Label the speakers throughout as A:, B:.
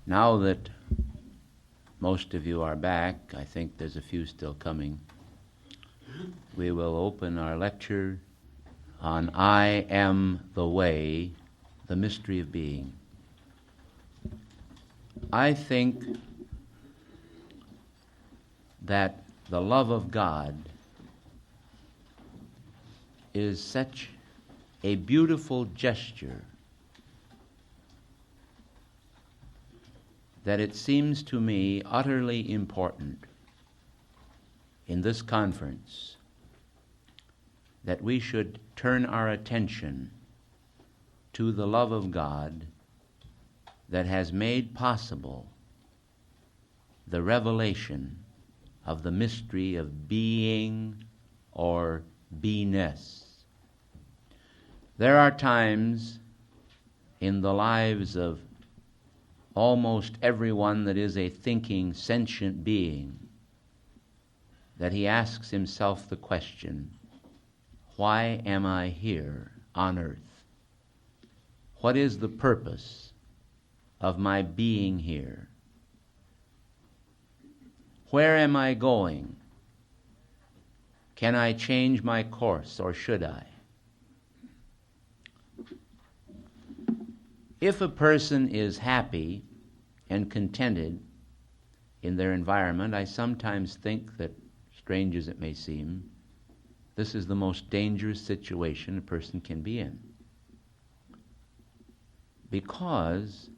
A: Now that most of you are back, I think there's a few still coming, we will open our lecture on I Am the Way, the Mystery of Being. I think that the love of God is such a beautiful gesture that it seems to me utterly important in this conference that we should turn our attention to the love of God that has made possible the revelation of the mystery of being or beingness. There are times in the lives of almost everyone that is a thinking, sentient being that he asks himself the question, why am I here on earth? What is the purpose of my being here? Where am I going? Can I change my course, or should I? If a person is happy and contented in their environment, I sometimes think that, strange as it may seem, this is the most dangerous situation a person can be in. Because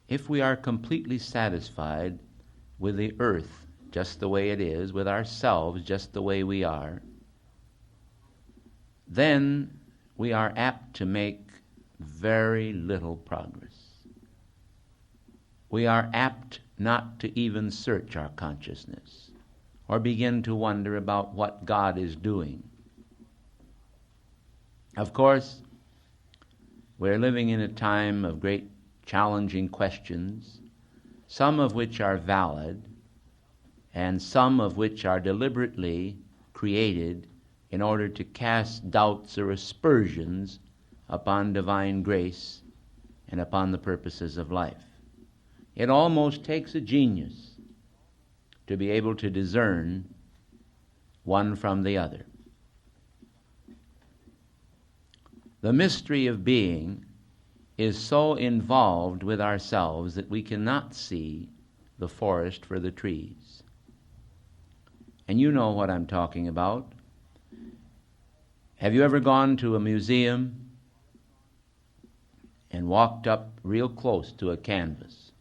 A: if we are completely satisfied with the earth just the way it is, with ourselves just the way we are, then we are apt to make very little progress. We are apt not to even search our consciousness or begin to wonder about what God is doing. Of course, we're living in a time of great challenging questions, some of which are valid and some of which are deliberately created in order to cast doubts or aspersions upon divine grace and upon the purposes of life. It almost takes a genius to be able to discern one from the other. The mystery of being is so involved with ourselves that we cannot see the forest for the trees. And you know what I'm talking about. Have you ever gone to a museum and walked up real close to a canvas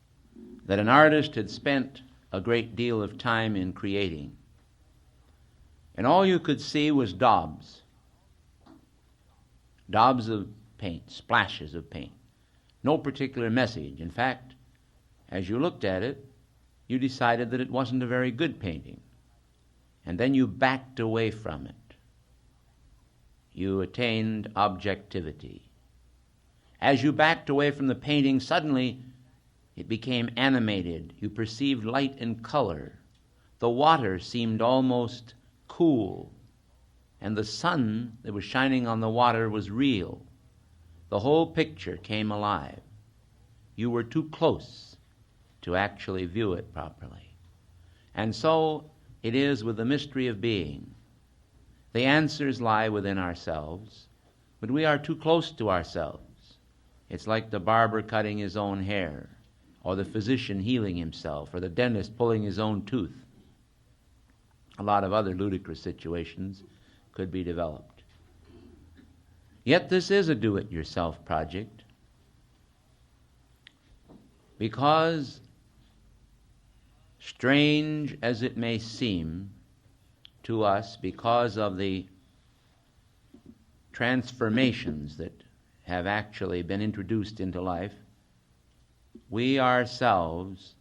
A: that an artist had spent a great deal of time in creating, and all you could see was daubs of paint, splashes of paint, no particular message. In fact, as you looked at it, you decided that it wasn't a very good painting, and then you backed away from it. You attained objectivity. As you backed away from the painting, suddenly it became animated. You perceived light and color. The water seemed almost cool, and the sun that was shining on the water was real. The whole picture came alive. You were too close to actually view it properly. And so it is with the mystery of being. The answers lie within ourselves, but we are too close to ourselves. It's like the barber cutting his own hair, or the physician healing himself, or the dentist pulling his own tooth. A lot of other ludicrous situations could be developed. Yet this is a do-it-yourself project, because, strange as it may seem to us, because of the transformations that have actually been introduced into life, we ourselves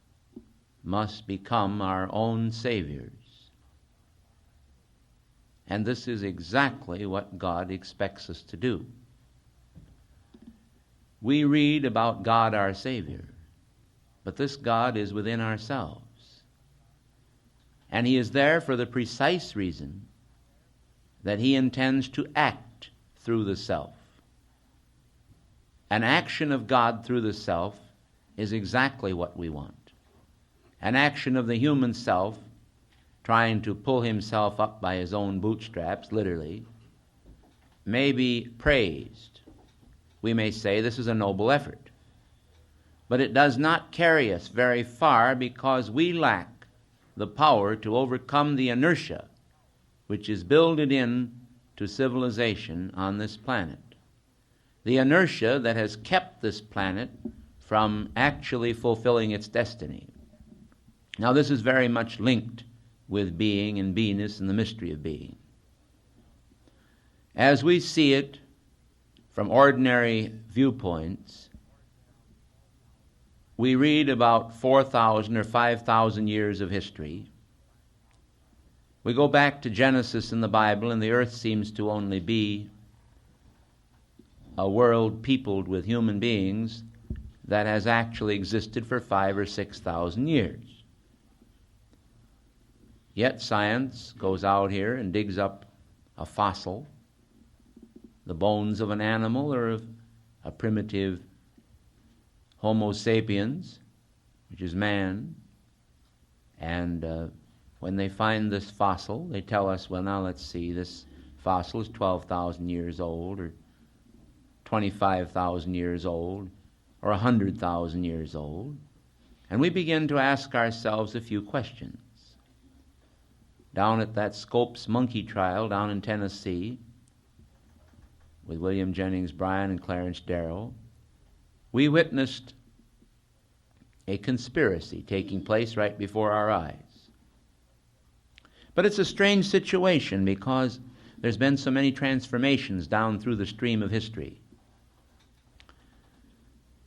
A: must become our own saviors. And this is exactly what God expects us to do. We read about God our Savior, but this God is within ourselves. And He is there for the precise reason that He intends to act through the self. An action of God through the self is exactly what we want. An action of the human self trying to pull himself up by his own bootstraps, literally, may be praised. We may say this is a noble effort. But it does not carry us very far because we lack the power to overcome the inertia which is builded in to civilization on this planet. The inertia that has kept this planet from actually fulfilling its destiny. Now, this is very much linked with being and beingness and the mystery of being. As we see it from ordinary viewpoints, we read about 4,000 or 5,000 years of history. We go back to Genesis in the Bible, and the earth seems to only be a world peopled with human beings that has actually existed for 5,000 or 6,000 years. Yet science goes out here and digs up a fossil, the bones of an animal or of a primitive Homo sapiens, which is man, and when they find this fossil, they tell us, well, now let's see, this fossil is 12,000 years old, or 25,000 years old, or 100,000 years old, and we begin to ask ourselves a few questions. Down at that Scopes monkey trial down in Tennessee with William Jennings Bryan and Clarence Darrow, we witnessed a conspiracy taking place right before our eyes. But it's a strange situation because there's been so many transformations down through the stream of history.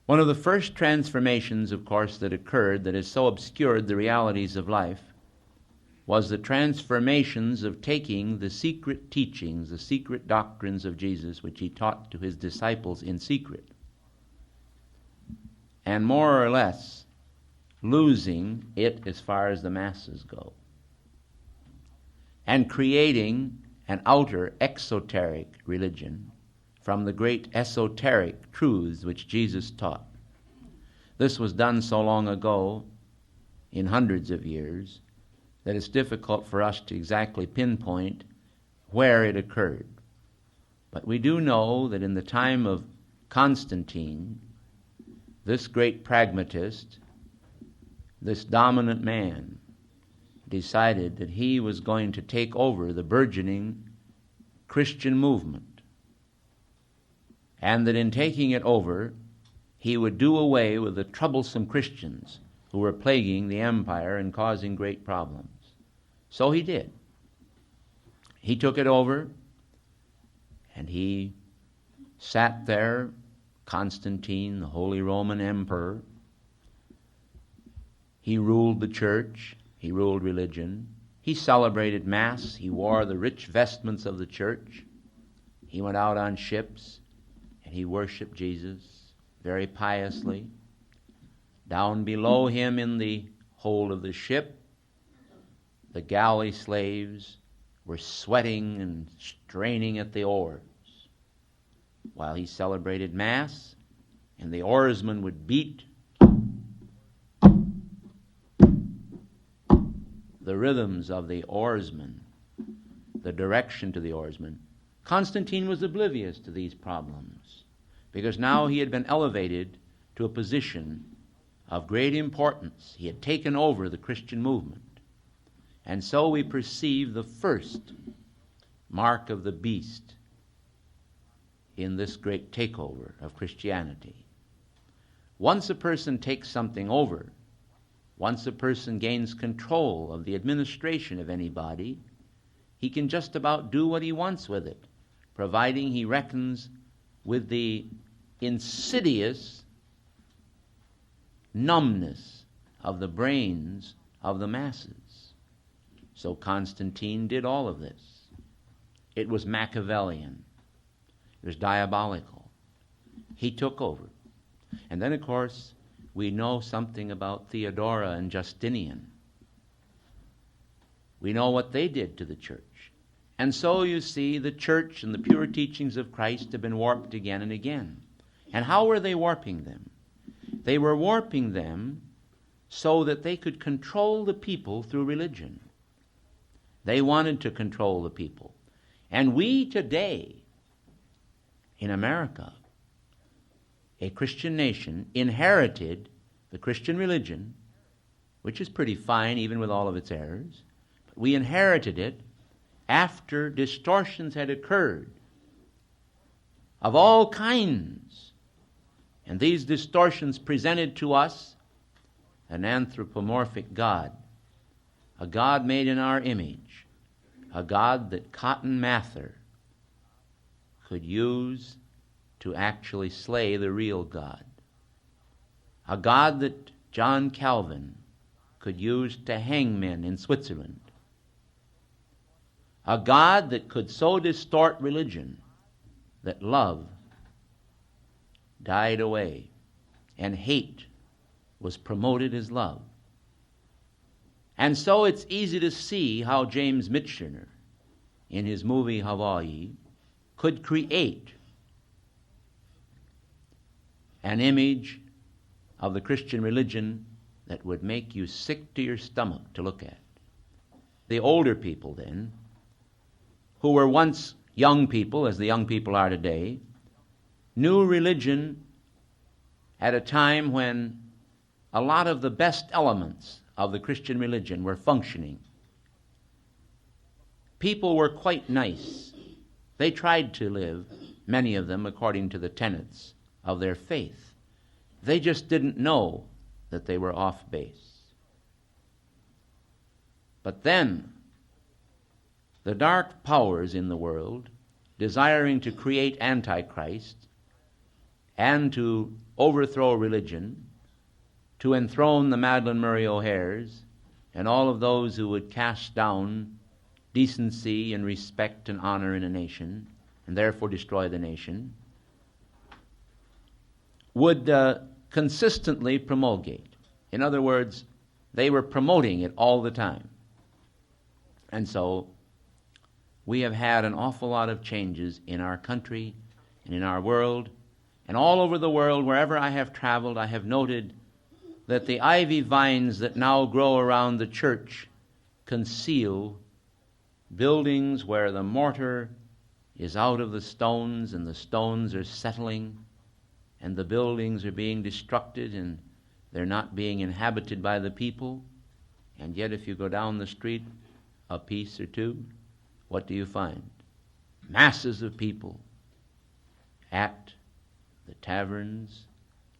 A: One of the first transformations, of course, that occurred that has so obscured the realities of life was the transformations of taking the secret teachings, the secret doctrines of Jesus, which he taught to his disciples in secret, and more or less losing it as far as the masses go, and creating an outer exoteric religion from the great esoteric truths which Jesus taught. This was done so long ago, in hundreds of years, that it's difficult for us to exactly pinpoint where it occurred. But we do know that in the time of Constantine, this great pragmatist, this dominant man, decided that he was going to take over the burgeoning Christian movement, and that in taking it over, he would do away with the troublesome Christians who were plaguing the empire and causing great problems. So he did. He took it over, and he sat there, Constantine, the Holy Roman Emperor. He ruled the church. He ruled religion. He celebrated Mass. He wore the rich vestments of the church. He went out on ships, and he worshiped Jesus very piously. Down below him in the hold of the ship, the galley slaves were sweating and straining at the oars while he celebrated Mass, and the oarsmen would beat the rhythms of the oarsmen, the direction to the oarsmen. Constantine was oblivious to these problems because now he had been elevated to a position of great importance. He had taken over the Christian movement. And so we perceive the first mark of the beast in this great takeover of Christianity. Once a person takes something over, once a person gains control of the administration of anybody, he can just about do what he wants with it, providing he reckons with the insidious numbness of the brains of the masses. So Constantine did all of this. It was Machiavellian. It was diabolical. He took over. And then, of course, we know something about Theodora and Justinian. We know what they did to the church. And so you see the church and the pure teachings of Christ have been warped again and again. And how were they warping them? They were warping them so that they could control the people through religion. They wanted to control the people. And we today, in America, a Christian nation, inherited the Christian religion, which is pretty fine even with all of its errors. But we inherited it after distortions had occurred of all kinds. And these distortions presented to us an anthropomorphic God, a God made in our image, a God that Cotton Mather could use to actually slay the real God, a God that John Calvin could use to hang men in Switzerland, a God that could so distort religion that love died away and hate was promoted as love. And so it's easy to see how James Michener, in his movie Hawaii, could create an image of the Christian religion that would make you sick to your stomach to look at. The older people then, who were once young people, as the young people are today, knew religion at a time when a lot of the best elements of the Christian religion were functioning. People were quite nice. They tried to live, many of them, according to the tenets of their faith. They just didn't know that they were off base. But then, the dark powers in the world, desiring to create Antichrist and to overthrow religion, to enthrone the Madeleine Murray O'Hares and all of those who would cast down decency and respect and honor in a nation, and therefore destroy the nation, would consistently promulgate. In other words, they were promoting it all the time. And so we have had an awful lot of changes in our country and in our world, and all over the world, wherever I have traveled, I have noted that the ivy vines that now grow around the church conceal buildings where the mortar is out of the stones and the stones are settling and the buildings are being destructed and they're not being inhabited by the people. And yet if you go down the street a piece or two, what do you find? Masses of people at the taverns,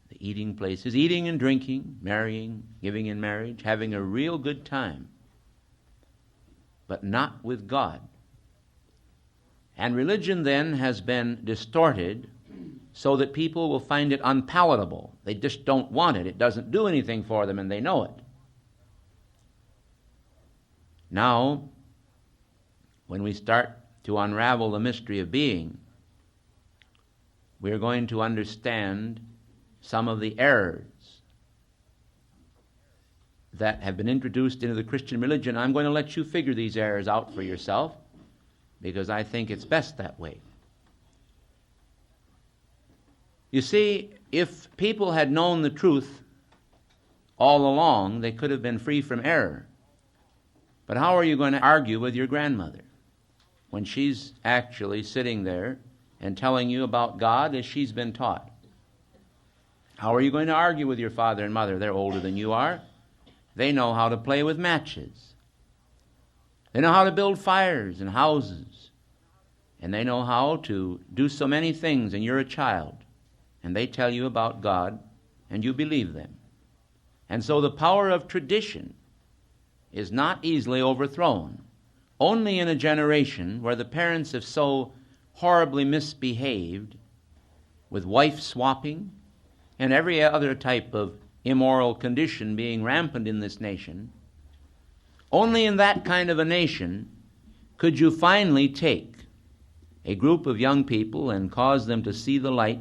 A: the eating places, eating and drinking, marrying, giving in marriage, having a real good time, but not with God. And religion then has been distorted so that people will find it unpalatable. They just don't want it. It doesn't do anything for them, and they know it. Now, when we start to unravel the mystery of being, we're going to understand some of the errors that have been introduced into the Christian religion. I'm going to let you figure these errors out for yourself because I think it's best that way. You see, if people had known the truth all along, they could have been free from error. But how are you going to argue with your grandmother when she's actually sitting there and telling you about God as she's been taught? How are you going to argue with your father and mother? They're older than you are. They know how to play with matches. They know how to build fires and houses. And they know how to do so many things, and you're a child. And they tell you about God, and you believe them. And so the power of tradition is not easily overthrown. Only in a generation where the parents have so horribly misbehaved with wife swapping and every other type of immoral condition being rampant in this nation, only in that kind of a nation could you finally take a group of young people and cause them to see the light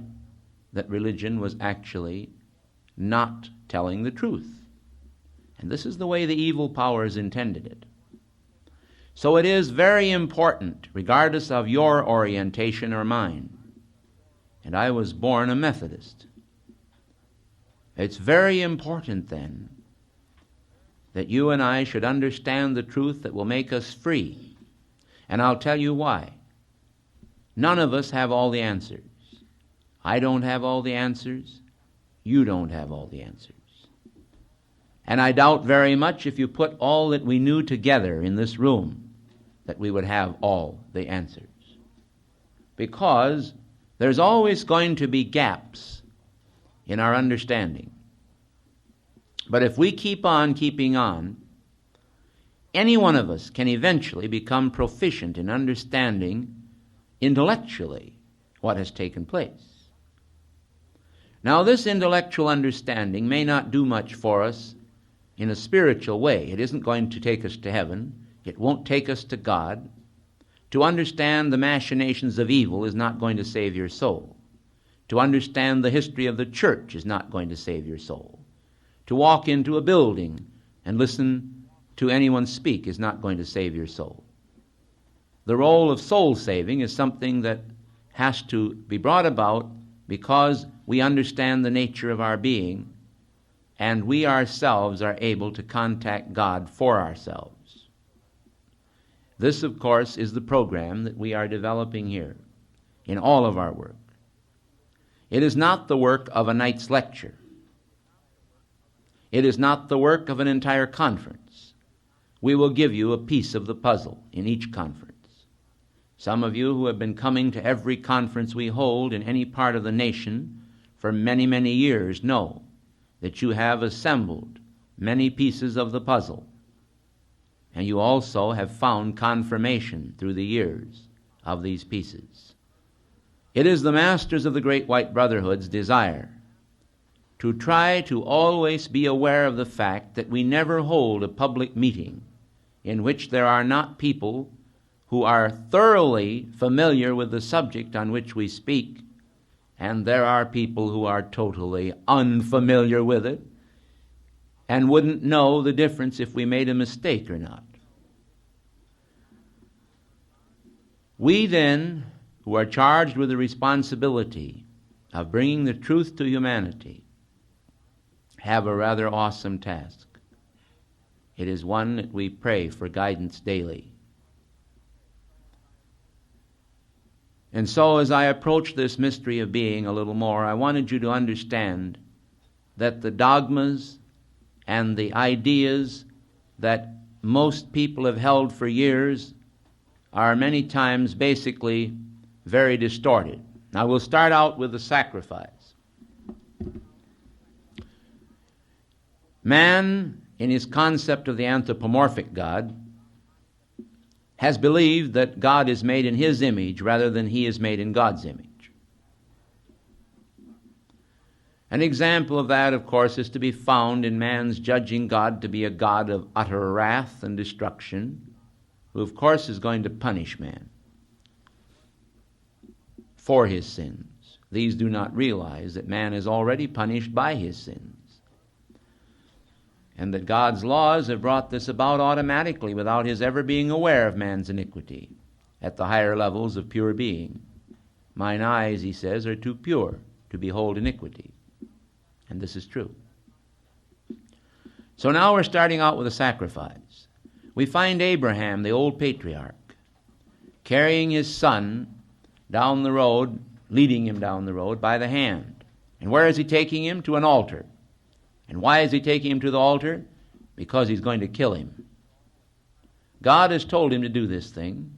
A: that religion was actually not telling the truth. And this is the way the evil powers intended it. So it is very important, regardless of your orientation or mine. And I was born a Methodist. It's very important then that you and I should understand the truth that will make us free. And I'll tell you why. None of us have all the answers. I don't have all the answers. You don't have all the answers. And I doubt very much if you put all that we knew together in this room that we would have all the answers. Because there's always going to be gaps in our understanding. But if we keep on keeping on, any one of us can eventually become proficient in understanding intellectually what has taken place. Now, this intellectual understanding may not do much for us in a spiritual way. It isn't going to take us to heaven. It won't take us to God. To understand the machinations of evil is not going to save your soul. To understand the history of the church is not going to save your soul. To walk into a building and listen to anyone speak is not going to save your soul. The role of soul saving is something that has to be brought about because we understand the nature of our being, and we ourselves are able to contact God for ourselves. This, of course, is the program that we are developing here in all of our work. It is not the work of a night's lecture. It is not the work of an entire conference. We will give you a piece of the puzzle in each conference. Some of you who have been coming to every conference we hold in any part of the nation for many, many years know that you have assembled many pieces of the puzzle, and you also have found confirmation through the years of these pieces. It is the masters of the Great White Brotherhood's desire to try to always be aware of the fact that we never hold a public meeting in which there are not people who are thoroughly familiar with the subject on which we speak, and there are people who are totally unfamiliar with it and wouldn't know the difference if we made a mistake or not. We then, who are charged with the responsibility of bringing the truth to humanity, have a rather awesome task. It is one that we pray for guidance daily. And so as I approach this mystery of being a little more, I wanted you to understand that the dogmas and the ideas that most people have held for years are many times basically very distorted. Now we'll start out with the sacrifice. Man, in his concept of the anthropomorphic God, has believed that God is made in his image rather than he is made in God's image. An example of that, of course, is to be found in man's judging God to be a God of utter wrath and destruction, who, of course, is going to punish man for his sins. These do not realize that man is already punished by his sins, and that God's laws have brought this about automatically without his ever being aware of man's iniquity at the higher levels of pure being. Mine eyes, he says, are too pure to behold iniquity. And this is true. So now we're starting out with a sacrifice. We find Abraham, the old patriarch, carrying his son down the road, leading him down the road by the hand. And where is he taking him? To an altar. And why is he taking him to the altar? Because he's going to kill him. God has told him to do this thing.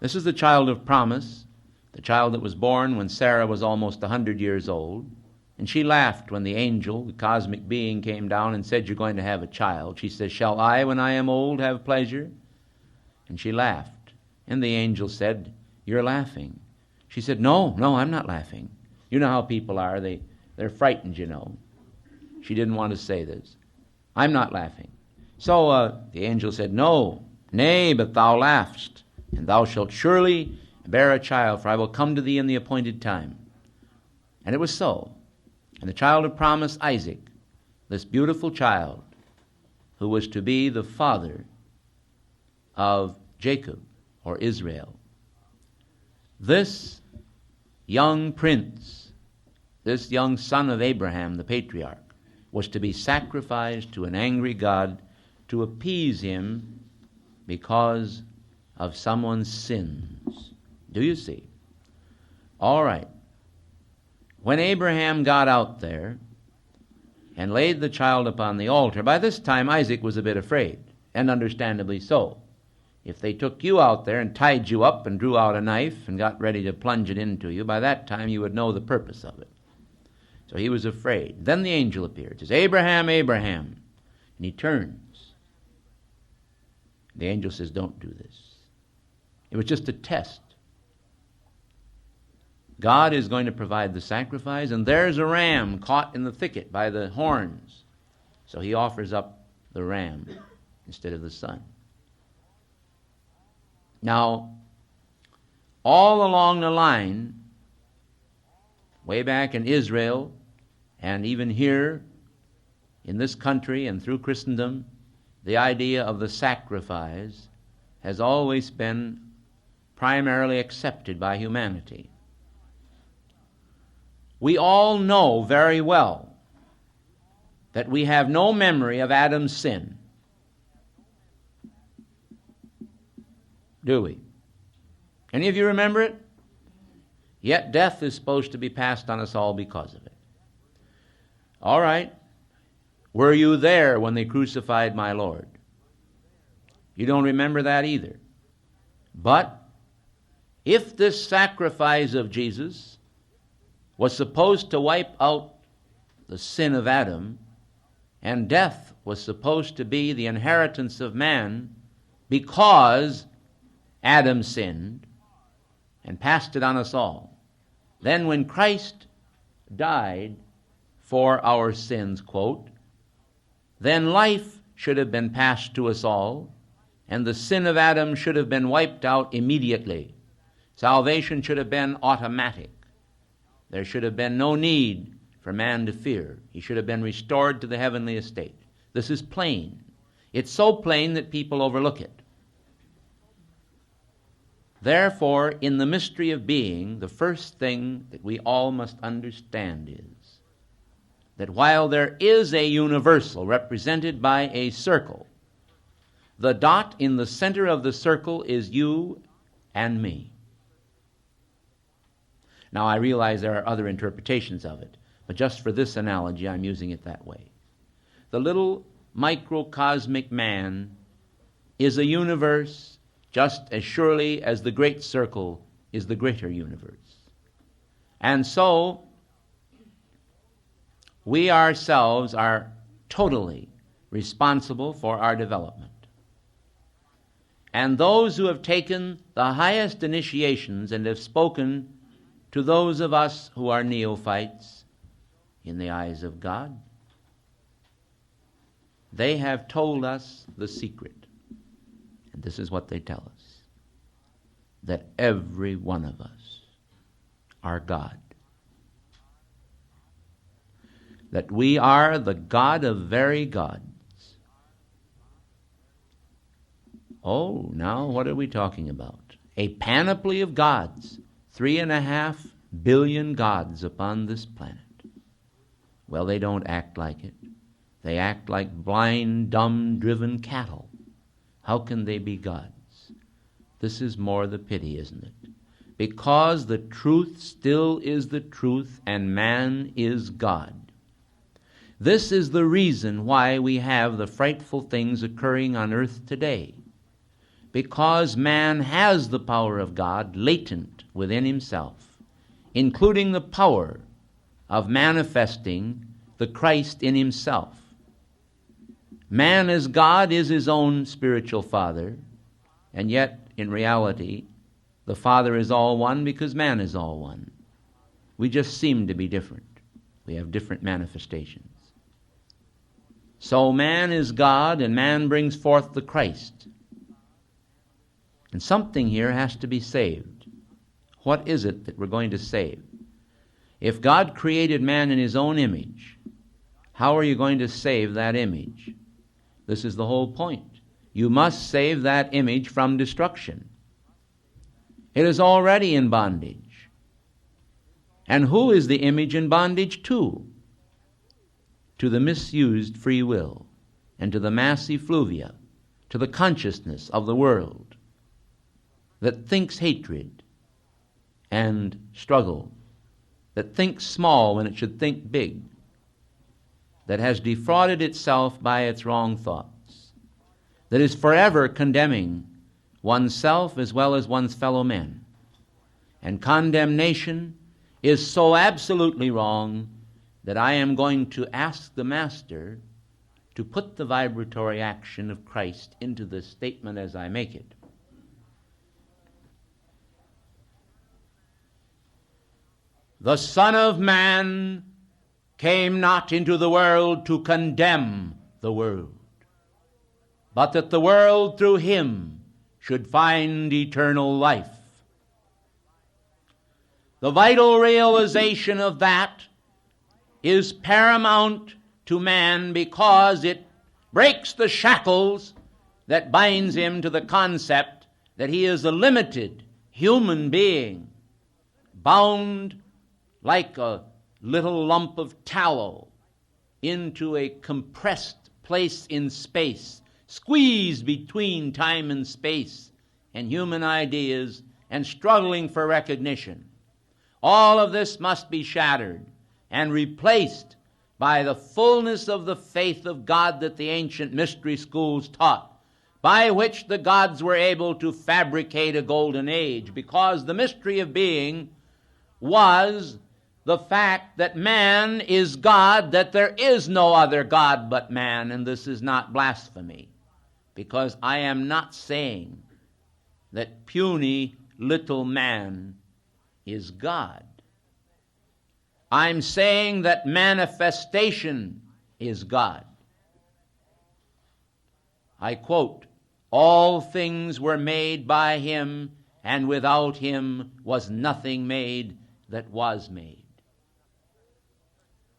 A: This is the child of promise, the child that was born when Sarah was almost 100 years old. And she laughed when the angel, the cosmic being, came down and said, "You're going to have a child." She says, "Shall I, when I am old, have pleasure?" And she laughed. And the angel said, "You're laughing." She said, No, I'm not laughing. You know how people are. They're frightened, you know. She didn't want to say this. "I'm not laughing." So the angel said, "No, nay, but thou laughst, and thou shalt surely bear a child, for I will come to thee in the appointed time." And it was so. And the child of promise, Isaac, this beautiful child, who was to be the father of Jacob, or Israel, this young prince this young son of Abraham, the patriarch, was to be sacrificed to an angry God to appease him because of someone's sins. Do you see? All right. When Abraham got out there and laid the child upon the altar, by this time Isaac was a bit afraid, and understandably so. If they took you out there and tied you up and drew out a knife and got ready to plunge it into you, by that time you would know the purpose of it. So he was afraid. Then the angel appeared, says, Abraham, Abraham. And he turns. The angel says, don't do this. It was just a test. God is going to provide the sacrifice, and there's a ram caught in the thicket by the horns. So he offers up the ram instead of the son. Now, all along the line, way back in Israel, and even here in this country and through Christendom, the idea of the sacrifice has always been primarily accepted by humanity. We all know very well that we have no memory of Adam's sin. Do we? Any of you remember it? Yet death is supposed to be passed on us all because of it. All right. Were you there when they crucified my Lord? You don't remember that either. But if this sacrifice of Jesus was supposed to wipe out the sin of Adam, and death was supposed to be the inheritance of man because Adam sinned and passed it on us all, then when Christ died for our sins, quote, then life should have been passed to us all, and the sin of Adam should have been wiped out immediately. Salvation should have been automatic. There should have been no need for man to fear. He should have been restored to the heavenly estate. This is plain. It's so plain that people overlook it. Therefore, in the mystery of being, the first thing that we all must understand is that while there is a universal represented by a circle, the dot in the center of the circle is you and me. Now, I realize there are other interpretations of it, but just for this analogy, I'm using it that way. The little microcosmic man is a universe just as surely as the great circle is the greater universe. And so, we ourselves are totally responsible for our development. And those who have taken the highest initiations and have spoken to those of us who are neophytes in the eyes of God, they have told us the secret. And this is what they tell us, that every one of us are God. That we are the God of very gods. Oh, now what are we talking about? A panoply of gods. 3.5 billion gods upon this planet. Well, they don't act like it. They act like blind, dumb, driven cattle. How can they be gods? This is more the pity, isn't it? Because the truth still is the truth, and man is God. This is the reason why we have the frightful things occurring on earth today. Because man has the power of God latent within himself, including the power of manifesting the Christ in himself. Man as God is his own spiritual father, and yet, in reality, the Father is all one because man is all one. We just seem to be different. We have different manifestations. So man is God, and man brings forth the Christ. And something here has to be saved. What is it that we're going to save? If God created man in his own image, how are you going to save that image? This is the whole point. You must save that image from destruction. It is already in bondage. And who is the image in bondage to? To the misused free will and to the mass effluvia, to the consciousness of the world that thinks hatred and struggle, that thinks small when it should think big, that has defrauded itself by its wrong thoughts, that is forever condemning oneself as well as one's fellow men. And condemnation is so absolutely wrong that I am going to ask the Master to put the vibratory action of Christ into this statement as I make it. The Son of Man came not into the world to condemn the world, but that the world through him should find eternal life. The vital realization of that is paramount to man because it breaks the shackles that binds him to the concept that he is a limited human being, bound like a little lump of tallow into a compressed place in space, squeezed between time and space and human ideas and struggling for recognition. All of this must be shattered and replaced by the fullness of the faith of God that the ancient mystery schools taught, by which the gods were able to fabricate a golden age, because the mystery of being was the fact that man is God, that there is no other God but man, and this is not blasphemy, because I am not saying that puny little man is God. I'm saying that manifestation is God. I quote, "All things were made by him, and without him was nothing made that was made."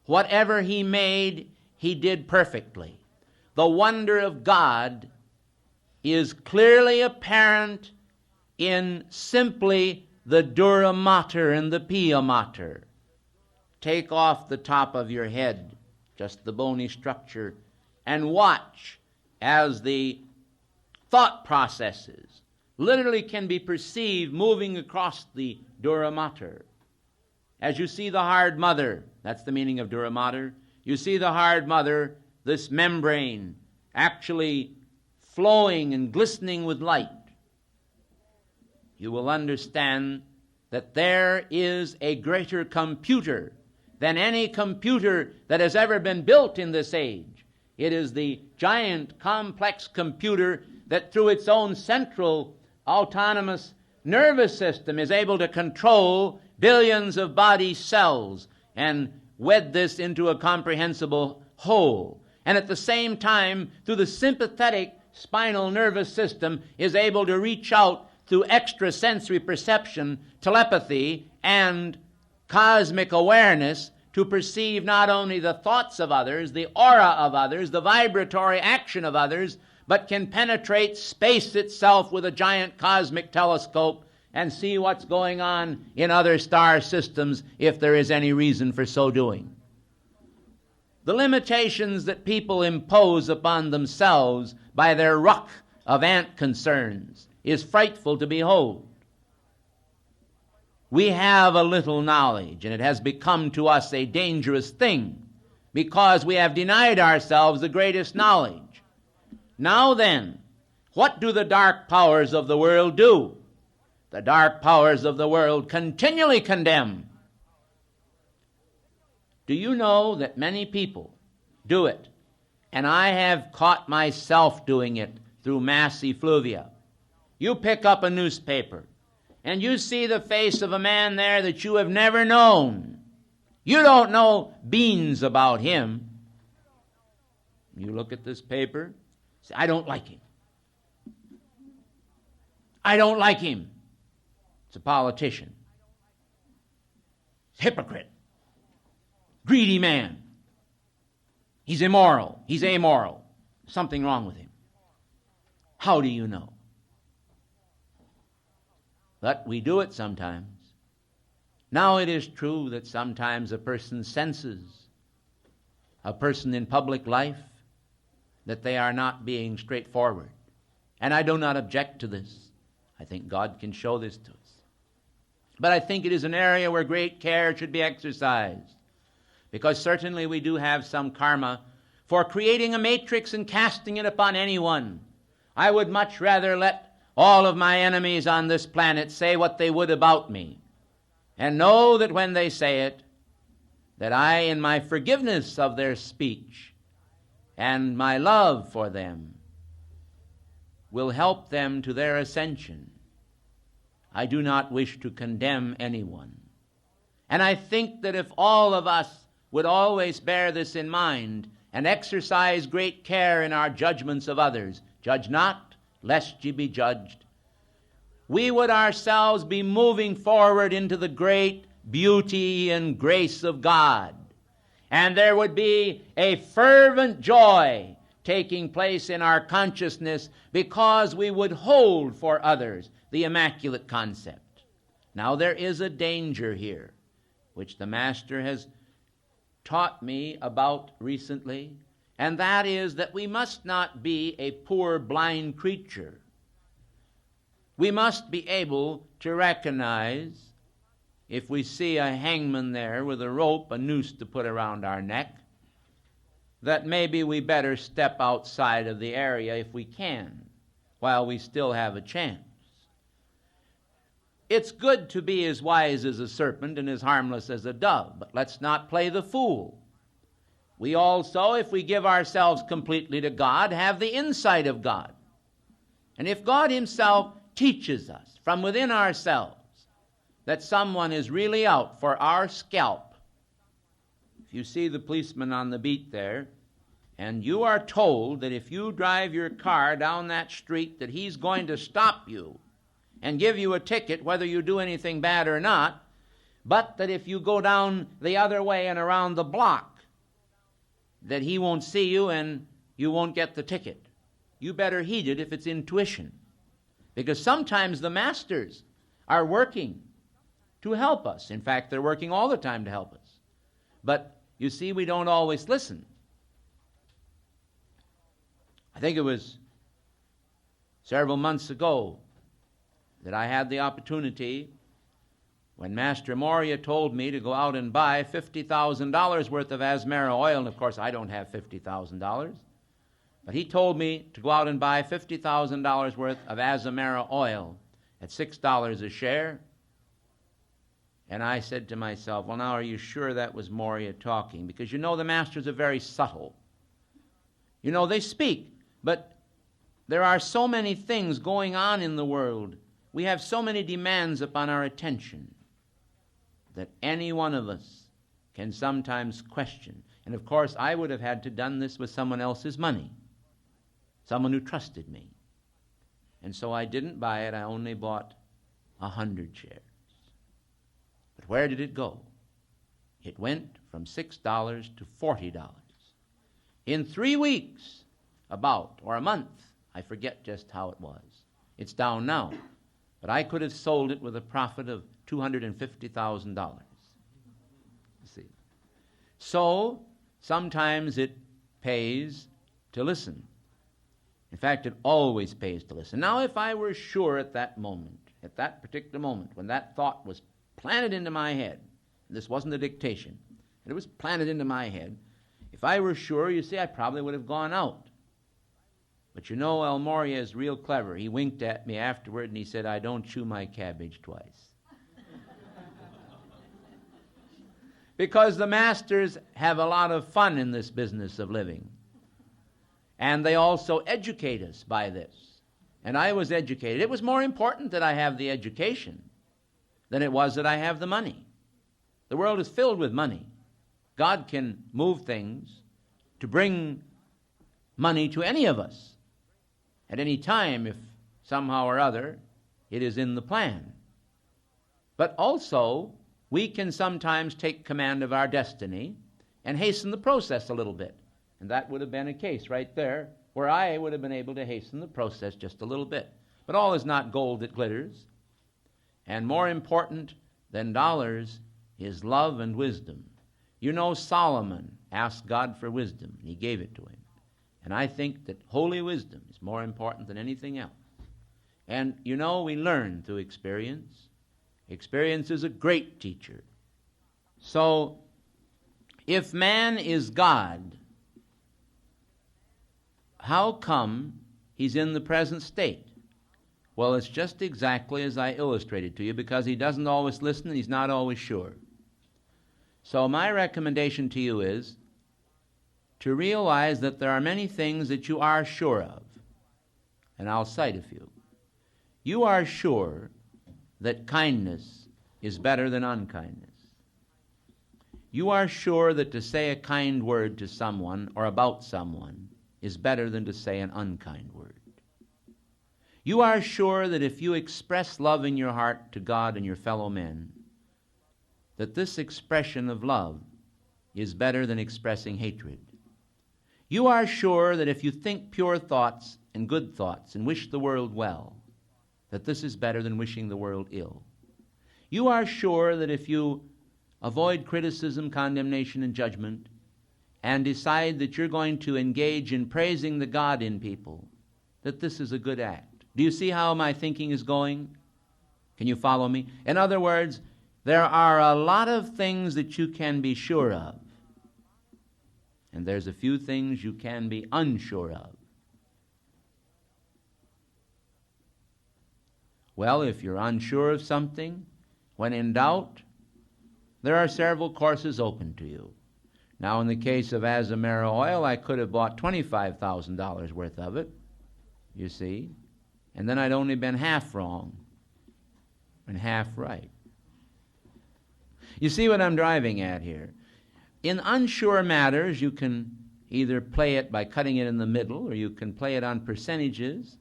A: Whatever he made, he did perfectly. The wonder of God is clearly apparent in simply the dura mater and the pia mater. Take off the top of your head, just the bony structure, and watch as the thought processes literally can be perceived moving across the dura mater. As you see the hard mother, that's the meaning of dura mater, you see the hard mother, this membrane actually flowing and glistening with light. You will understand that there is a greater computer than any computer that has ever been built in this age. It is the giant complex computer that through its own central autonomous nervous system is able to control billions of body cells and wed this into a comprehensible whole. And at the same time, through the sympathetic spinal nervous system, is able to reach out through extrasensory perception, telepathy, and cosmic awareness to perceive not only the thoughts of others, the aura of others, the vibratory action of others, but can penetrate space itself with a giant cosmic telescope and see what's going on in other star systems if there is any reason for so doing. The limitations that people impose upon themselves by their ruck of ant concerns is frightful to behold. We have a little knowledge, and it has become to us a dangerous thing because we have denied ourselves the greatest knowledge. Now then, what do the dark powers of the world do? The dark powers of the world continually condemn. Do you know that many people do it? And I have caught myself doing it through mass effluvia. You pick up a newspaper, and you see the face of a man there that you have never known. You don't know beans about him. You look at this paper, say, I don't like him. I don't like him. It's a politician. He's a hypocrite. Greedy man. He's immoral. He's amoral. Something wrong with him. How do you know? But we do it sometimes. Now it is true that sometimes a person senses, a person in public life, that they are not being straightforward. And I do not object to this. I think God can show this to us. But I think it is an area where great care should be exercised, because certainly we do have some karma for creating a matrix and casting it upon anyone. I would much rather let all of my enemies on this planet say what they would about me, and know that when they say it, that I, in my forgiveness of their speech and my love for them, will help them to their ascension. I do not wish to condemn anyone. And I think that if all of us would always bear this in mind and exercise great care in our judgments of others, judge not, lest ye be judged, we would ourselves be moving forward into the great beauty and grace of God. And there would be a fervent joy taking place in our consciousness because we would hold for others the immaculate concept. Now there is a danger here, which the Master has taught me about recently, and that is that we must not be a poor blind creature. We must be able to recognize, if we see a hangman there with a rope, a noose to put around our neck, that maybe we better step outside of the area if we can, while we still have a chance. It's good to be as wise as a serpent and as harmless as a dove, but let's not play the fool. We also, if we give ourselves completely to God, have the insight of God. And if God himself teaches us from within ourselves that someone is really out for our scalp, if you see the policeman on the beat there, and you are told that if you drive your car down that street that he's going to stop you and give you a ticket whether you do anything bad or not, but that if you go down the other way and around the block, that he won't see you and you won't get the ticket. You better heed it if it's intuition, because sometimes the masters are working to help us. In fact, they're working all the time to help us. But you see, we don't always listen. I think it was several months ago that I had the opportunity, when Master Moria told me to go out and buy $50,000 worth of Asmara oil, and of course I don't have $50,000, but he told me to go out and buy $50,000 worth of Asmara oil at $6 a share. And I said to myself, well, now are you sure that was Moria talking? Because you know the masters are very subtle. You know, they speak, but there are so many things going on in the world. We have so many demands upon our attention that any one of us can sometimes question. And of course, I would have had to done this with someone else's money, someone who trusted me. And so I didn't buy it. I only bought 100 shares. But where did it go? It went from $6 to $40. In 3 weeks, or a month, I forget just how it was. It's down now. But I could have sold it with a profit of $250,000. You see. So, sometimes it pays to listen. In fact, it always pays to listen. Now, if I were sure at that moment, at that particular moment, when that thought was planted into my head, and this wasn't a dictation, it was planted into my head, if I were sure, you see, I probably would have gone out. But you know, El Moria is real clever. He winked at me afterward and he said, I don't chew my cabbage twice. Because the masters have a lot of fun in this business of living. And they also educate us by this. And I was educated. It was more important that I have the education than it was that I have the money. The world is filled with money. God can move things to bring money to any of us at any time if somehow or other it is in the plan. But also, we can sometimes take command of our destiny and hasten the process a little bit. And that would have been a case right there where I would have been able to hasten the process just a little bit. But all is not gold that glitters. And more important than dollars is love and wisdom. You know, Solomon asked God for wisdom, and he gave it to him. And I think that holy wisdom is more important than anything else. And, you know, we learn through experience. Experience is a great teacher. So, if man is God, how come he's in the present state? Well, it's just exactly as I illustrated to you, because he doesn't always listen and he's not always sure. So my recommendation to you is to realize that there are many things that you are sure of. And I'll cite a few. You are sure that kindness is better than unkindness. You are sure that to say a kind word to someone or about someone is better than to say an unkind word. You are sure that if you express love in your heart to God and your fellow men, that this expression of love is better than expressing hatred. You are sure that if you think pure thoughts and good thoughts and wish the world well, that this is better than wishing the world ill. You are sure that if you avoid criticism, condemnation, and judgment, and decide that you're going to engage in praising the God in people, that this is a good act. Do you see how my thinking is going? Can you follow me? In other words, there are a lot of things that you can be sure of, and there's a few things you can be unsure of. Well, if you're unsure of something, when in doubt, there are several courses open to you. Now, in the case of Azamara oil, I could have bought $25,000 worth of it, you see, and then I'd only been half wrong and half right. You see what I'm driving at here? In unsure matters, you can either play it by cutting it in the middle, or you can play it on percentages,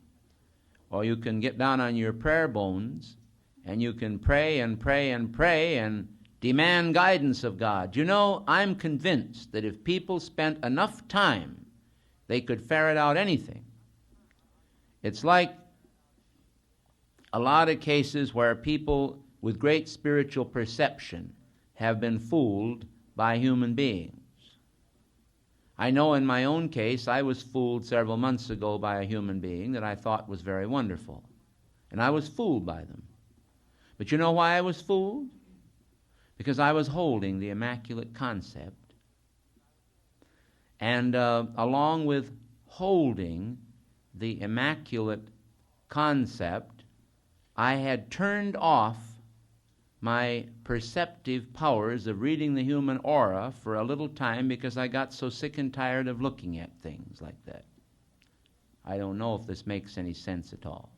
A: or you can get down on your prayer bones, and you can pray and pray and pray and demand guidance of God. You know, I'm convinced that if people spent enough time, they could ferret out anything. It's like a lot of cases where people with great spiritual perception have been fooled by human beings. I know in my own case, I was fooled several months ago by a human being that I thought was very wonderful. And I was fooled by them. But you know why I was fooled? Because I was holding the Immaculate Concept. And along with holding the Immaculate Concept, I had turned off my perceptive powers of reading the human aura for a little time because I got so sick and tired of looking at things like that. I don't know if this makes any sense at all.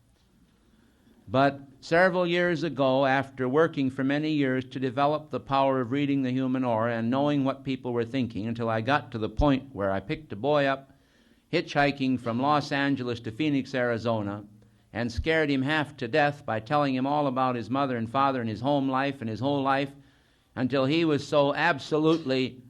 A: But several years ago, after working for many years to develop the power of reading the human aura and knowing what people were thinking, until I got to the point where I picked a boy up hitchhiking from Los Angeles to Phoenix, Arizona, and scared him half to death by telling him all about his mother and father and his home life and his whole life, until he was so absolutely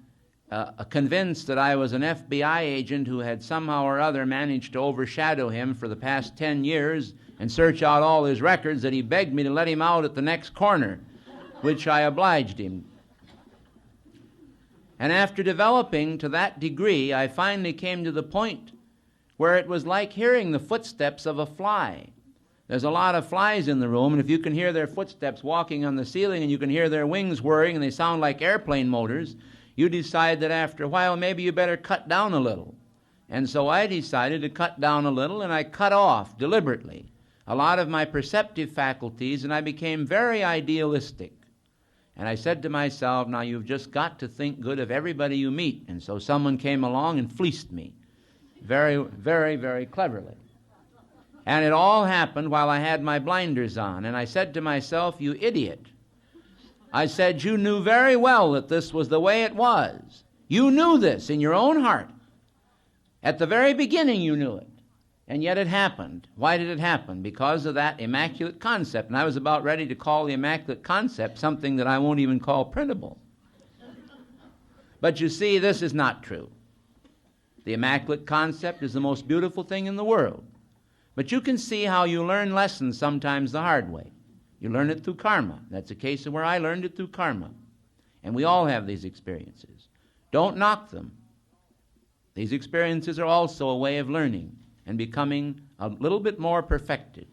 A: convinced that I was an FBI agent who had somehow or other managed to overshadow him for the past 10 years and search out all his records, that he begged me to let him out at the next corner, which I obliged him. And after developing to that degree, I finally came to the point where it was like hearing the footsteps of a fly. There's a lot of flies in the room, and if you can hear their footsteps walking on the ceiling and you can hear their wings whirring and they sound like airplane motors, you decide that after a while maybe you better cut down a little. And so I decided to cut down a little, and I cut off deliberately a lot of my perceptive faculties, and I became very idealistic. And I said to myself, now you've just got to think good of everybody you meet. And so someone came along and fleeced me very, very, very cleverly. And it all happened while I had my blinders on. And I said to myself, you idiot. I said, you knew very well that this was the way it was. You knew this in your own heart. At the very beginning you knew it. And yet it happened. Why did it happen? Because of that Immaculate Concept. And I was about ready to call the Immaculate Concept something that I won't even call printable. But you see, this is not true. The Immaculate Concept is the most beautiful thing in the world. But you can see how you learn lessons sometimes the hard way. You learn it through karma. That's a case of where I learned it through karma. And we all have these experiences. Don't knock them. These experiences are also a way of learning and becoming a little bit more perfected.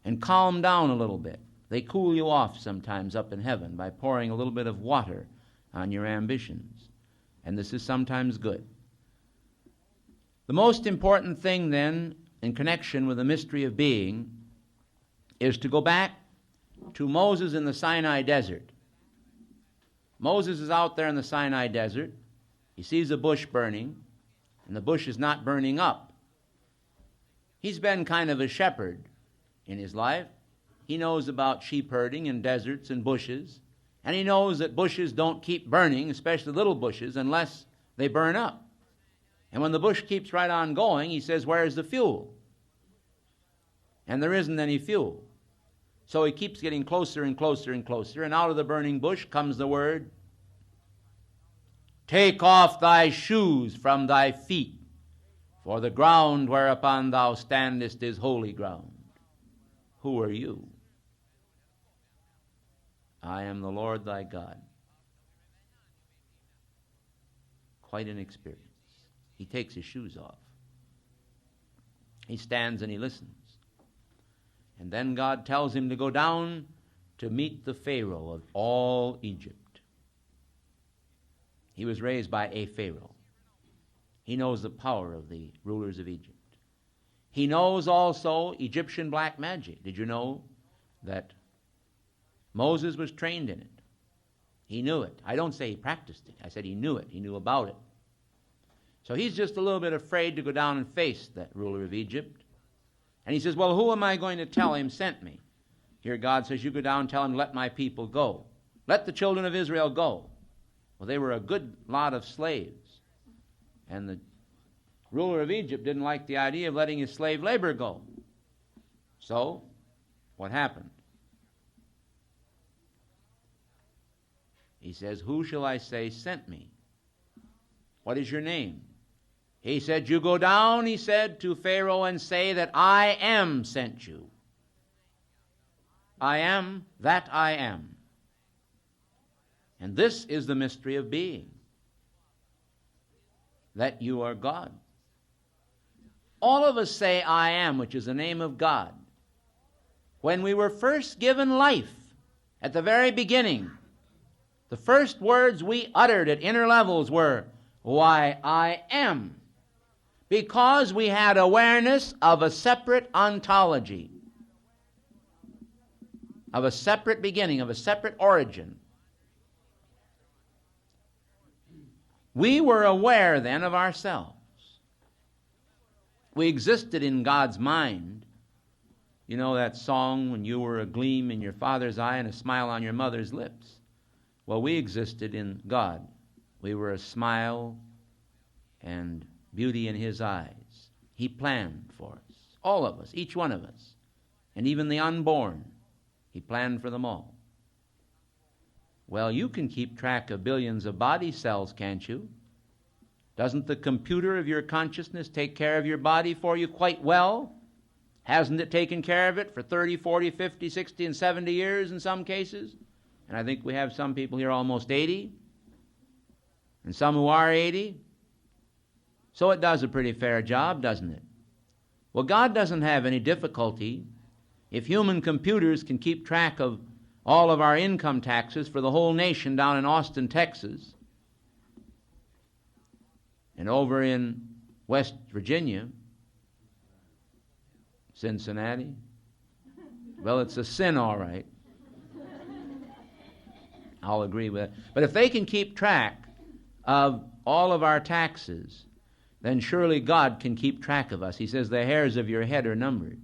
A: And calm down a little bit. They cool you off sometimes up in heaven by pouring a little bit of water on your ambitions. And this is sometimes good. The most important thing then, in connection with the mystery of being, is to go back to Moses in the Sinai desert. Moses is out there in the Sinai desert. He sees a bush burning, and the bush is not burning up. He's been kind of a shepherd in his life. He knows about sheep herding in deserts and bushes, and he knows that bushes don't keep burning, especially little bushes, unless they burn up. And when the bush keeps right on going, he says, where's the fuel? And there isn't any fuel. So he keeps getting closer and closer and closer, and out of the burning bush comes the word, take off thy shoes from thy feet, for the ground whereupon thou standest is holy ground. Who are you? I am the Lord thy God. Quite an experience. He takes his shoes off. He stands and he listens. And then God tells him to go down to meet the Pharaoh of all Egypt. He was raised by a Pharaoh. He knows the power of the rulers of Egypt. He knows also Egyptian black magic. Did you know that Moses was trained in it? He knew it. I don't say he practiced it. I said he knew it. He knew about it. So he's just a little bit afraid to go down and face that ruler of Egypt. And he says, well, who am I going to tell him sent me? Here God says, you go down and tell him, let my people go. Let the children of Israel go. Well, they were a good lot of slaves. And the ruler of Egypt didn't like the idea of letting his slave labor go. So, what happened? He says, who shall I say sent me? What is your name? He said, you go down, he said, to Pharaoh and say that I am sent you. I am that I am. And this is the mystery of being, that you are God. All of us say I am, which is the name of God. When we were first given life, at the very beginning, the first words we uttered at inner levels were, why, I am. Because we had awareness of a separate ontology, of a separate beginning, of a separate origin. We were aware then of ourselves. We existed in God's mind. You know that song, when you were a gleam in your father's eye and a smile on your mother's lips? Well, we existed in God. We were a smile and beauty in his eyes. He planned for us, all of us, each one of us, and even the unborn. He planned for them all. Well, you can keep track of billions of body cells, can't you? Doesn't the computer of your consciousness take care of your body for you quite well? Hasn't it taken care of it for 30, 40, 50, 60, and 70 years in some cases? And I think we have some people here almost 80, and some who are 80. So it does a pretty fair job, doesn't it? Well, God doesn't have any difficulty if human computers can keep track of all of our income taxes for the whole nation down in Austin, Texas, and over in West Virginia, Cincinnati. Well, it's a sin, all right. I'll agree with it. But if they can keep track of all of our taxes, then surely God can keep track of us. He says the hairs of your head are numbered.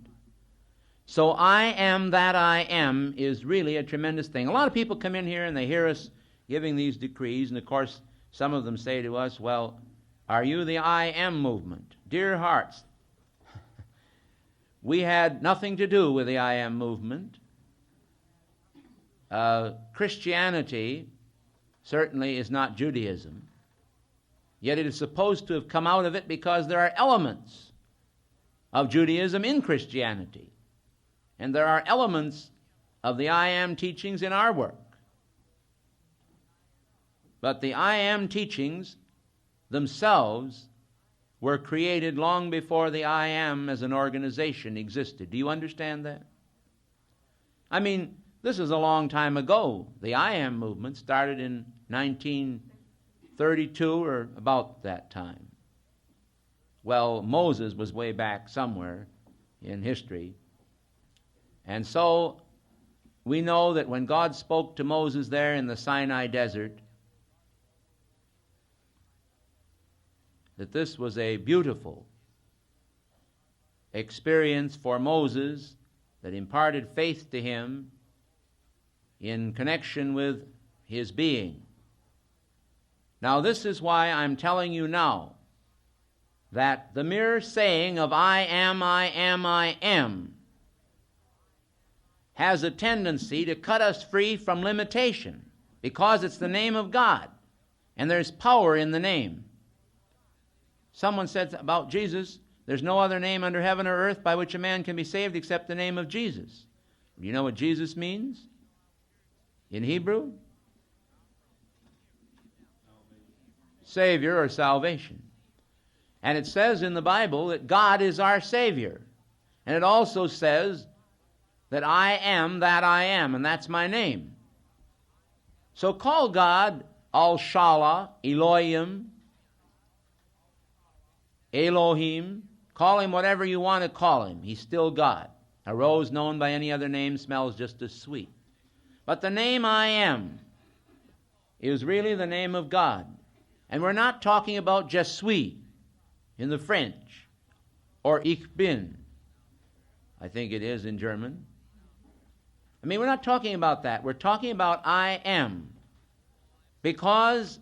A: So I am that I am is really a tremendous thing. A lot of people come in here and they hear us giving these decrees, and of course some of them say to us, well, are you the I am movement? Dear hearts, we had nothing to do with the I am movement. Christianity certainly is not Judaism, yet it is supposed to have come out of it because there are elements of Judaism in Christianity. And there are elements of the I Am teachings in our work. But the I Am teachings themselves were created long before the I Am as an organization existed. Do you understand that? I mean, this is a long time ago. The I Am movement started in 1932 or about that time. Well, Moses was way back somewhere in history. And so we know that when God spoke to Moses there in the Sinai desert, that this was a beautiful experience for Moses that imparted faith to him in connection with his being. Now, this is why I'm telling you now that the mere saying of I am, I am, I am has a tendency to cut us free from limitation because it's the name of God and there's power in the name. Someone said about Jesus, there's no other name under heaven or earth by which a man can be saved except the name of Jesus. Do you know what Jesus means in Hebrew? Savior or salvation. And it says in the Bible that God is our Savior. And it also says that I am that I am, and that's my name. So call God Al-Shala, Elohim, Elohim, call him whatever you want to call him. He's still God. A rose known by any other name smells just as sweet. But the name I Am is really the name of God. And we're not talking about Je suis in the French, or Ich bin, I think it is in German. I mean, we're not talking about that. We're talking about I Am, because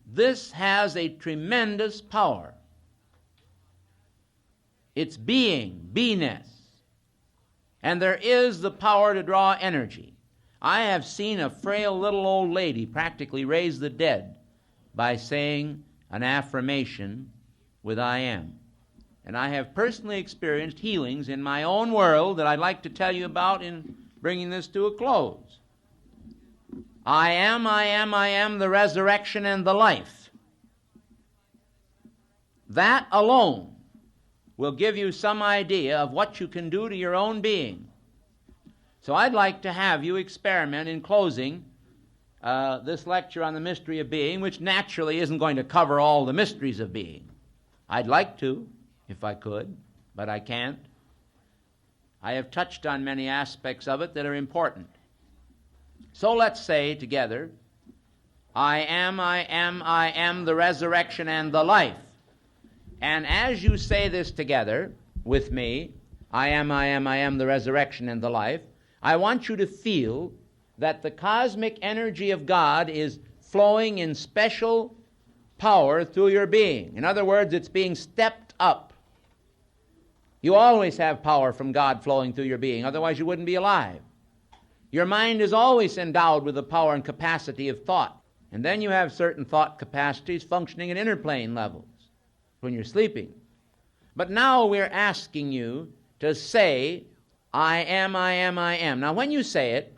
A: this has a tremendous power. It's being, beingness. And there is the power to draw energy. I have seen a frail little old lady practically raise the dead by saying an affirmation with I am. And I have personally experienced healings in my own world that I'd like to tell you about in bringing this to a close. I am, I am, I am the resurrection and the life. That alone will give you some idea of what you can do to your own being. So I'd like to have you experiment in closing this lecture on the mystery of being, which naturally isn't going to cover all the mysteries of being. I'd like to, if I could, but I can't. I have touched on many aspects of it that are important. So let's say together, I am, I am, I am the resurrection and the life. And as you say this together with me, I am, I am, I am the resurrection and the life, I want you to feel that the cosmic energy of God is flowing in special power through your being. In other words, it's being stepped up. You always have power from God flowing through your being, otherwise you wouldn't be alive. Your mind is always endowed with the power and capacity of thought. And then you have certain thought capacities functioning at interplane levels when you're sleeping. But now we're asking you to say, I am, I am, I am. Now when you say it,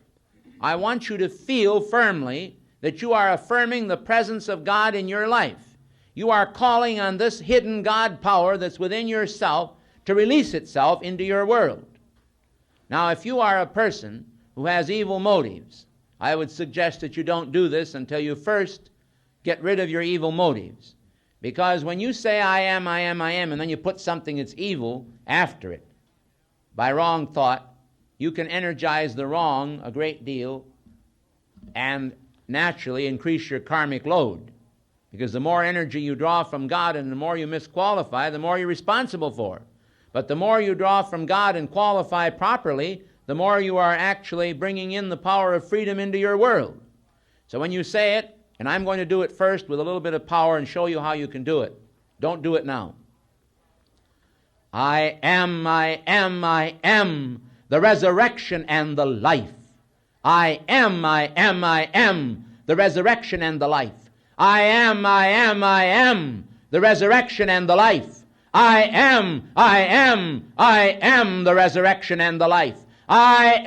A: I want you to feel firmly that you are affirming the presence of God in your life. You are calling on this hidden God power that's within yourself to release itself into your world. Now if you are a person who has evil motives, I would suggest that you don't do this until you first get rid of your evil motives. Because when you say, I am, I am, I am, and then you put something that's evil after it, by wrong thought, you can energize the wrong a great deal and naturally increase your karmic load. Because the more energy you draw from God and the more you misqualify, the more you're responsible for. But the more you draw from God and qualify properly, the more you are actually bringing in the power of freedom into your world. So when you say it, and I'm going to do it first with a little bit of power and show you how you can do it. Don't do it now. I am, I am, I am the resurrection and the life. I am, I am, I am the resurrection and the life. I am, I am, I am the resurrection and the life. I am, I am, I am the resurrection and the life. I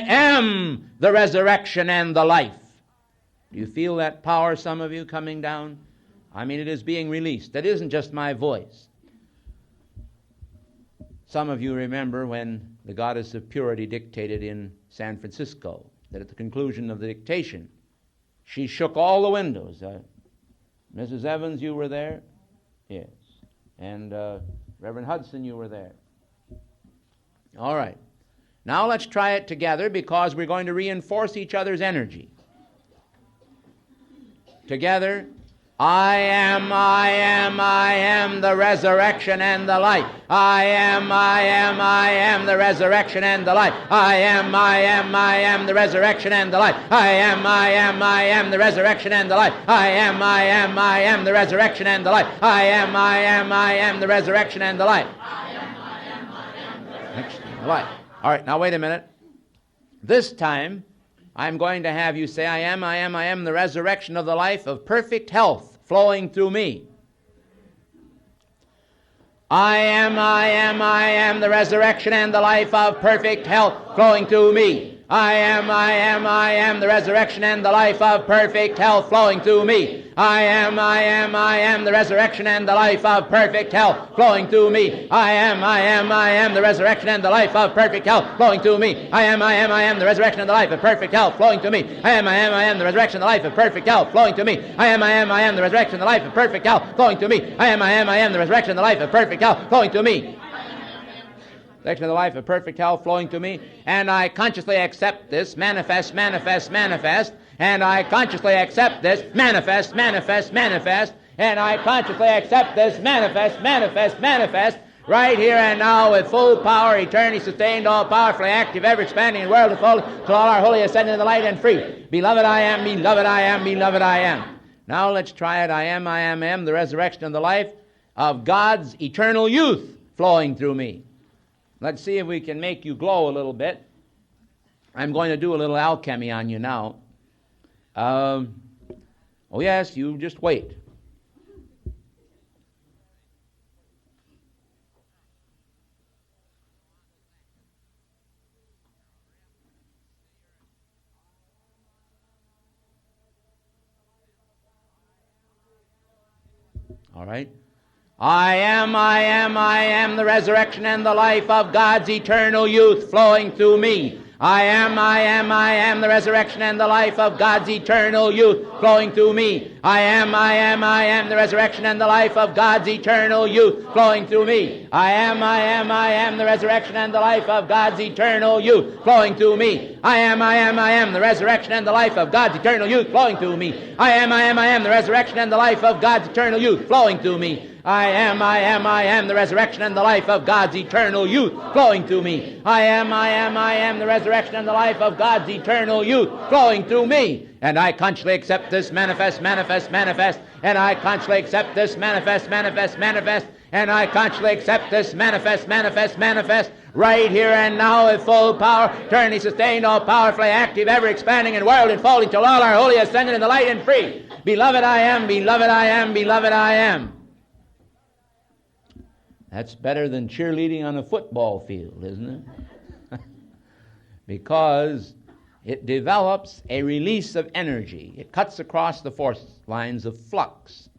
A: am the resurrection and the life. Do you feel that power, some of you, coming down? I mean, it is being released. That isn't just my voice. Some of you remember when the goddess of purity dictated in San Francisco, that at the conclusion of the dictation, she shook all the windows. Mrs. Evans, you were there? Yes. And Reverend Hudson, you were there. All right. Now let's try it together, because we're going to reinforce each other's energy. Together. I am the resurrection and the life. I am the resurrection and the life. I am the resurrection and the life. I am the resurrection and the life. I am the resurrection and the life. I am the resurrection and the life. Life. All right, now wait a minute. This time, I'm going to have you say, I am the resurrection of the life of perfect health flowing through me. I am the resurrection and the life of perfect health flowing through me. I am the resurrection and the life of perfect health flowing through me. I am the resurrection and the life of perfect health flowing through me. I am the resurrection and the life of perfect health flowing through me. I am the resurrection and the life of perfect health flowing through me. I am the resurrection and the life of perfect health flowing through me. I am the resurrection and the life of perfect health flowing through me. I am the resurrection and the life of perfect health flowing through me. Resurrection of the life of perfect health flowing through me, and I consciously accept this, manifest, and I consciously accept this, manifest, and I consciously accept this, manifest, right here and now with full power, eternity sustained, all powerfully active, ever expanding in the world of full, till all our holy ascending in the light and free. Beloved I am, beloved I am, beloved I am. Now let's try it. I am the resurrection of the life of God's eternal youth flowing through me. Let's see if we can make you glow a little bit. I'm going to do a little alchemy on you now. Oh yes, you just wait. All right. I am the resurrection and the life of God's eternal youth flowing through me. I am the resurrection and the life of God's eternal youth flowing through me. I am the resurrection and the life of God's eternal youth flowing through me. I am the resurrection and the life of God's eternal youth flowing through me. I am the resurrection and the life of God's eternal youth flowing through me. I am the resurrection and the life of God's eternal youth flowing through me. I am the resurrection and the life of God's eternal youth flowing through me. I am the resurrection and the life of God's eternal youth flowing through me. And I consciously accept this, manifest, and I consciously accept this, manifest, and I consciously accept this, manifest, right here and now with full power, eternity sustained, all powerfully active, ever expanding in world and folding till all our holy ascendant in the light and free. Beloved I am, beloved I am, beloved I am. That's better than cheerleading on a football field, isn't it? Because it develops a release of energy. It cuts across the force lines of flux.